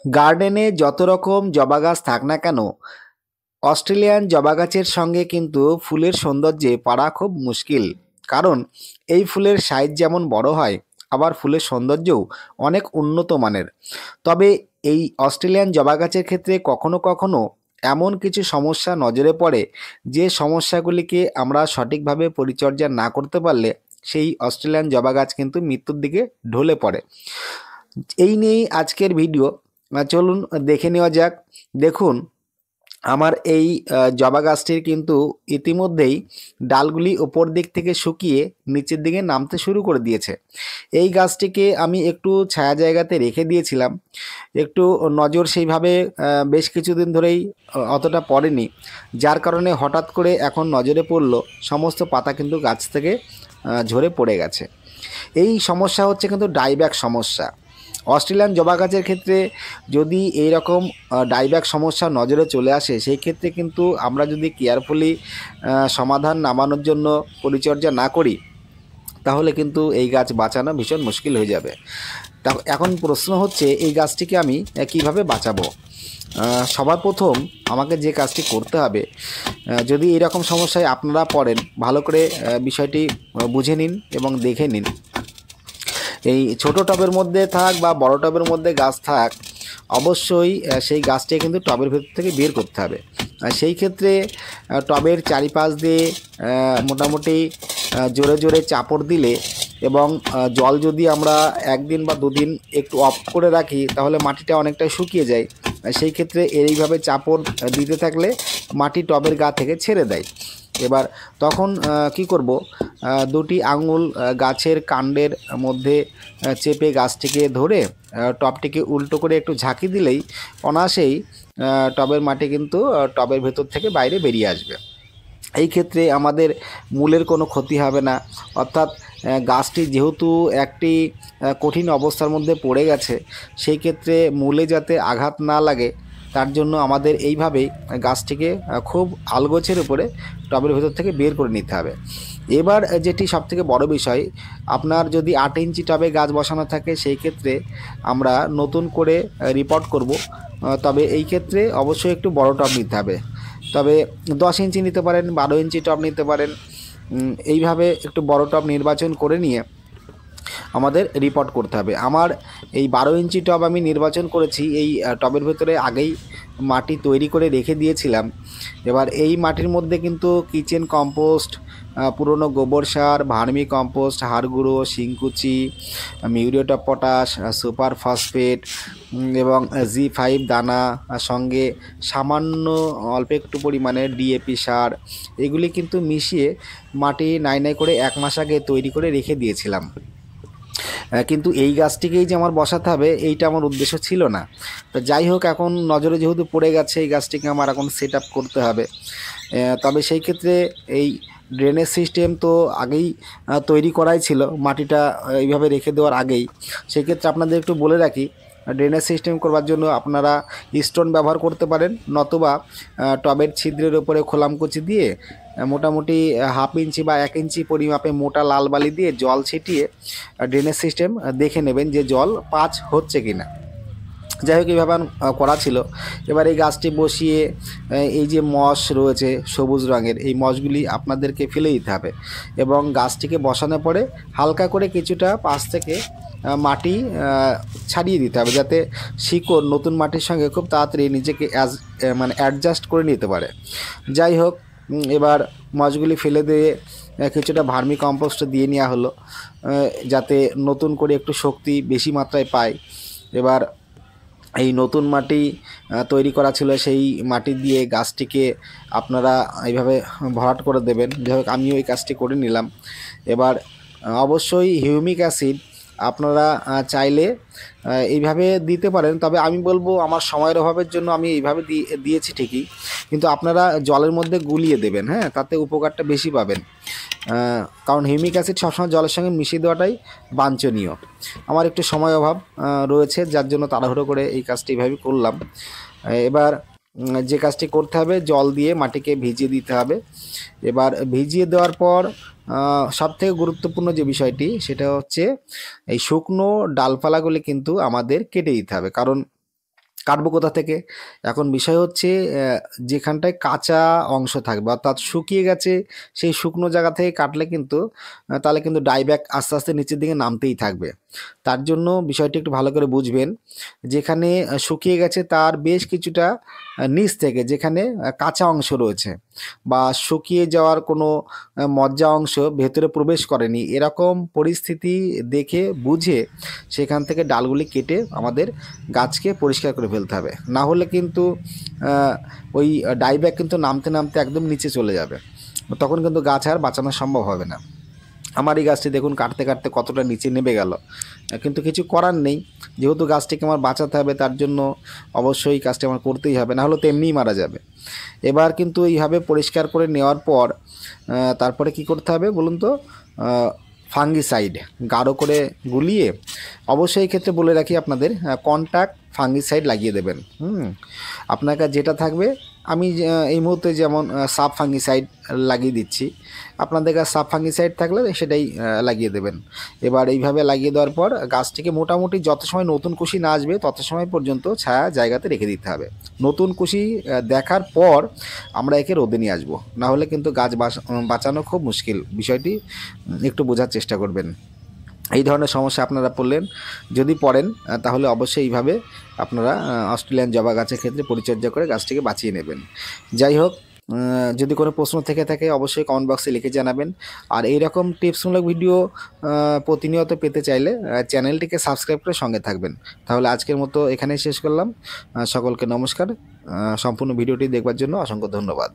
গার্ডেনে যত রকম জবা গাছ থাক না কেন, অস্ট্রেলিয়ান জবা গাছের সঙ্গে কিন্তু ফুলের সৌন্দর্যে পারা খুব মুশকিল। কারণ এই ফুলের সাইজ যেমন বড় হয়, আবার ফুলের সৌন্দর্যও অনেক উন্নত মানের। তবে এই অস্ট্রেলিয়ান জবা গাছের ক্ষেত্রে কখনো কখনো এমন কিছু সমস্যা নজরে পড়ে, যে সমস্যাগুলিকে আমরা সঠিকভাবে পরিচর্যা না করতে পারলে সেই অস্ট্রেলিয়ান জবা গাছ কিন্তু মৃত্যুর দিকে ঢলে পড়ে। এই নিয়েই আজকের ভিডিও। চলুন দেখে নেওয়া যাক। দেখুন, আমার এই জবা গাছটির কিন্তু ইতিমধ্যেই ডালগুলি ওপর দিক থেকে শুকিয়ে নিচের দিকে নামতে শুরু করে দিয়েছে। এই গাছটিকে আমি একটু ছায়া জায়গাতে রেখে দিয়েছিলাম, একটু নজর সেইভাবে বেশ কিছুদিন ধরেই অতটা পড়েনি, যার কারণে হঠাৎ করে এখন নজরে পড়লো, সমস্ত পাতা কিন্তু গাছ থেকে ঝরে পড়ে গেছে। এই সমস্যা হচ্ছে কিন্তু ডাইব্যাক সমস্যা। অস্ট্রেলিয়ান জবা গাছের ক্ষেত্রে যদি এই রকম ডাইব্যাক সমস্যা নজরে চলে আসে, সেই ক্ষেত্রে কিন্তু আমরা যদি কেয়ারফুলি সমাধান নামানোর জন্য পরিচর্যা না করি, তাহলে কিন্তু এই গাছ বাঁচানো ভীষণ মুশকিল হয়ে যাবে। তা এখন প্রশ্ন হচ্ছে, এই গাছটিকে আমি কিভাবে বাঁচাবো? সবার প্রথম আমাকে যে কাজটি করতে হবে, যদি এরকম সমস্যায় আপনারা পড়েন, ভালো করে বিষয়টি বুঝে নিন এবং দেখে নিন। এই ছোট টবের মধ্যে থাক বা বড় টবের মধ্যে গাছ থাক, অবশ্যই সেই গাছটি কিন্তু টবের ভেতর থেকে বের করতে হবে। সেই ক্ষেত্রে টবের চারিপাশ দিয়ে মোটামুটি জোরে জোরে চাপড় দিলে এবং জল যদি আমরা একদিন বা দুদিন একটু অফ করে রাখি, তাহলে মাটিটা অনেকটাই শুকিয়ে যায়। সেই ক্ষেত্রে এইভাবে চাপড় দিতে থাকলে মাটি টবের গা থেকে ছেড়ে দেয়। এবার তখন কি করব, দুটি আঙুল গাছের কাণ্ডের মধ্যে চেপে গাছটিকে ধরে টবটিকে উল্টো করে একটু ঝাঁকি দিলেই অনায়াসেই টবের মাটি কিন্তু টবের ভেতর থেকে বাইরে বেরিয়ে আসবে। এই ক্ষেত্রে আমাদের মূলের কোনো ক্ষতি হবে না। অর্থাৎ গাছটি যেহেতু একটি কঠিন অবস্থার মধ্যে পড়ে গেছে, সেই ক্ষেত্রে মূলে যাতে আঘাত না লাগে, তার জন্য আমাদের এইভাবেই গাছটিকে খুব আলগোছের উপরে টবের ভেতর থেকে বের করে নিতে হবে। এবার যেটি সবথেকে বড় বিষয়, আপনার যদি 8 ইঞ্চি টবে গাছ বসানো থাকে, সেই ক্ষেত্রে আমরা নতুন করে রিপোর্ট করব। তবে এই ক্ষেত্রে অবশ্যই একটু বড় টব নিতে হবে। তবে 10 ইঞ্চি নিতে পারেন, 12 ইঞ্চি টব নিতে পারেন। এইভাবে একটু বড় টব নির্বাচন করে নিয়ে আমাদের রিপোর্ট করতে হবে। আমার এই 12 ইঞ্চি টব আমি নির্বাচন করেছি। এই টবের ভেতরে আগেই মাটি তৈরি করে রেখে দিয়েছিলাম। এবার এই মাটির মধ্যে কিন্তু কিচেন কম্পোস্ট, পুরনো গোবর সার, ভার্মি কম্পোস্ট, হাড় গুঁড়ো, শিংকুচি, muriate of potash, superphosphate এবং G5 দানা, সঙ্গে সামান্য অল্প একটু পরিমাণে ডিএপি সার, এগুলি কিন্তু মিশিয়ে মাটি নাই নাই করে 1 মাস আগে তৈরি করে রেখে দিয়েছিলাম। কিন্তু এই গাছটিকেই যে আমার বসাতে হবে, এইটা আমার উদ্দেশ্য ছিল না। তো যাই হোক, এখন নজরে যেহেতু পড়ে গেছে, এই গাছটিকে আমার এখন সেট আপ করতে হবে। তবে সেই ক্ষেত্রে এই ড্রেনেজ সিস্টেম তো আগেই তৈরি করাই ছিল, মাটিটা এইভাবে রেখে দেওয়ার আগেই। সেই ক্ষেত্রে আপনাদের একটু বলে রাখি, ড্রেনেজ সিস্টেম করবার জন্য আপনারা স্টোন ব্যবহার করতে পারেন, নতুবা টবের ছিদ্রের ওপরে খোলামকুচি দিয়ে মোটামুটি 1/2 ইঞ্চি বা 1 ইঞ্চি পরিমাপে মোটা লাল বালি দিয়ে জল ছিটিয়ে ড্রেনেজ সিস্টেম দেখে নেবেন যে জল পাস হচ্ছে কিনা। যাই হোক, এইভাবে করা ছিল। এবার এই গাছটি বসিয়ে এই যে মশ রয়েছে সবুজ রঙের, এই মশগুলি আপনাদেরকে ফেলে দিতে হবে এবং গাছটিকে বসানোর পরে হালকা করে কিছুটা পাশ থেকে মাটি ছাড়িয়ে দিতে হবে, যাতে শিকড় নতুন মাটির সঙ্গে খুব তাড়াতাড়ি নিজেকে অ্যাডজাস্ট করে নিতে পারে। যাই হোক, এবার মশগুলি ফেলে দিয়ে কিছুটা ভার্মি কম্পোস্ট দিয়ে নেওয়া হলো, যাতে নতুন করে একটু শক্তি বেশি মাত্রায় পায়। এবার এই নতুন মাটি তৈরি করা ছিল, সেই মাটি দিয়ে গাছটিকে আপনারা এইভাবে ভরাট করে দেবেন। যাই হোক, আমিও এই কাজটি করে নিলাম। এবার অবশ্যই হিউমিক অ্যাসিড আপনারা চাইলে এইভাবে দিতে পারেন, তবে আমি বলবো আমার সময়ের অভাবের জন্য আমি এইভাবে দিয়েছি ঠিকই, কিন্তু আপনারা জলের মধ্যে গুলিয়ে দেবেন, হ্যাঁ, তাতে উপকারটা বেশি পাবেন। কারণ হিউমিক অ্যাসিড সবসময় জলের সঙ্গে মিশিয়ে দেওয়াটাই বাঞ্ছনীয়। আমার একটু সময় অভাব রয়েছে, যার জন্য তাড়াহুড়ো করে এই কাজটি এইভাবে করলাম। এবার যে কাজটি করতে হবে, জল দিয়ে মাটিকে ভিজিয়ে দিতে হবে। এবার ভিজিয়ে দেওয়ার পর সবথেকে গুরুত্বপূর্ণ যে বিষয়টি, সেটা হচ্ছে এই শুকনো ডালপালাগুলি কিন্তু আমাদের কেটে দিতে হবে। কারণ কাটবো কোথা থেকে? এখন বিষয় হচ্ছে যেখানটায় কাঁচা অংশ থাকবে অর্থাৎ শুকিয়ে গেছে সেই শুকনো জায়গা থেকে কাটলে কিন্তু তাহলে কিন্তু ডাইব্যাক আস্তে, আস্তে নিচের দিকে নামতেই থাকবে। তার জন্য বিষয়টি একটু ভালো করে বুঝবেন। যেখানে শুকিয়ে গেছে তার বেশ কিছুটা নিচ থেকে যেখানে কাঁচা অংশ রয়েছে বা শুকিয়ে যাওয়ার কোনো মজ্জা অংশ ভেতরে প্রবেশ করেনি, এরকম পরিস্থিতি দেখে বুঝে সেখান থেকে ডালগুলি কেটে আমাদের গাছকে পরিষ্কার করে ফেলতে হবে। না হলে কিন্তু ওই ডাইব্যাক কিন্তু নামতে, নামতে একদম নিচে চলে যাবে। তখন কিন্তু গাছ আর বাঁচানো সম্ভব হবে না। আমার এই গাছটি দেখুন কাটতে, কাটতে কতটা নিচে নেমে গেল। কিন্তু কিছু করার নেই। যেহেতু গাছটিকে আমার বাঁচাতে হবে তার জন্য অবশ্যই কাজটি আমার করতেই হবে, না হলে তো এমনিই মারা যাবে। এবার কিন্তু এইভাবে পরিষ্কার করে নেওয়ার পর তারপরে কি করতে হবে বলুন তো? ফাঙ্গিসাইড গাঢ় করে গুলিয়ে, অবশ্যই এই ক্ষেত্রে বলে রাখি আপনাদের কন্টাক্ট ফাঙ্গিসাইড লাগিয়ে দেবেন। আপনার কাছে যেটা থাকবে, আমি এই মুহূর্তে যেমন সাব ফাঙ্গিসাইড লাগিয়ে দিচ্ছি, আপনাদের কাছে সাব ফাঙ্গিসাইড থাকলে সেটাই লাগিয়ে দেবেন। এবার এইভাবে লাগিয়ে দেওয়ার পর গাছটিকে মোটামুটি যত সময় নতুন কুশি না আসবে তত সময় পর্যন্ত ছায়া জায়গাতে রেখে দিতে হবে। নতুন কুশি দেখার পর আমরা একে রোদে নিয়ে আসবো, না হলে কিন্তু গাছ বাঁচানো খুব মুশকিল। বিষয়টি একটু বোঝার চেষ্টা করবেন। এই ধরনের সমস্যা আপনারা পড়লেন, যদি পড়েন তাহলে অবশ্যই এইভাবে আপনারা অস্ট্রেলিয়ান জবা গাছের ক্ষেত্রে পরিচর্যা করে গাছটিকে বাঁচিয়ে নেবেন। যাই হোক, যদি কোনো প্রশ্ন থেকে থাকে অবশ্যই কমেন্ট বক্সে লিখে জানাবেন। আর এইরকম টিপসমূলক ভিডিও প্রতিনিয়ত পেতে চাইলে চ্যানেলটিকে সাবস্ক্রাইব করে সঙ্গে থাকবেন। তাহলে আজকের মতো এখানেই শেষ করলাম। সকলকে নমস্কার। সম্পূর্ণ ভিডিওটি দেখবার জন্য অসংখ্য ধন্যবাদ।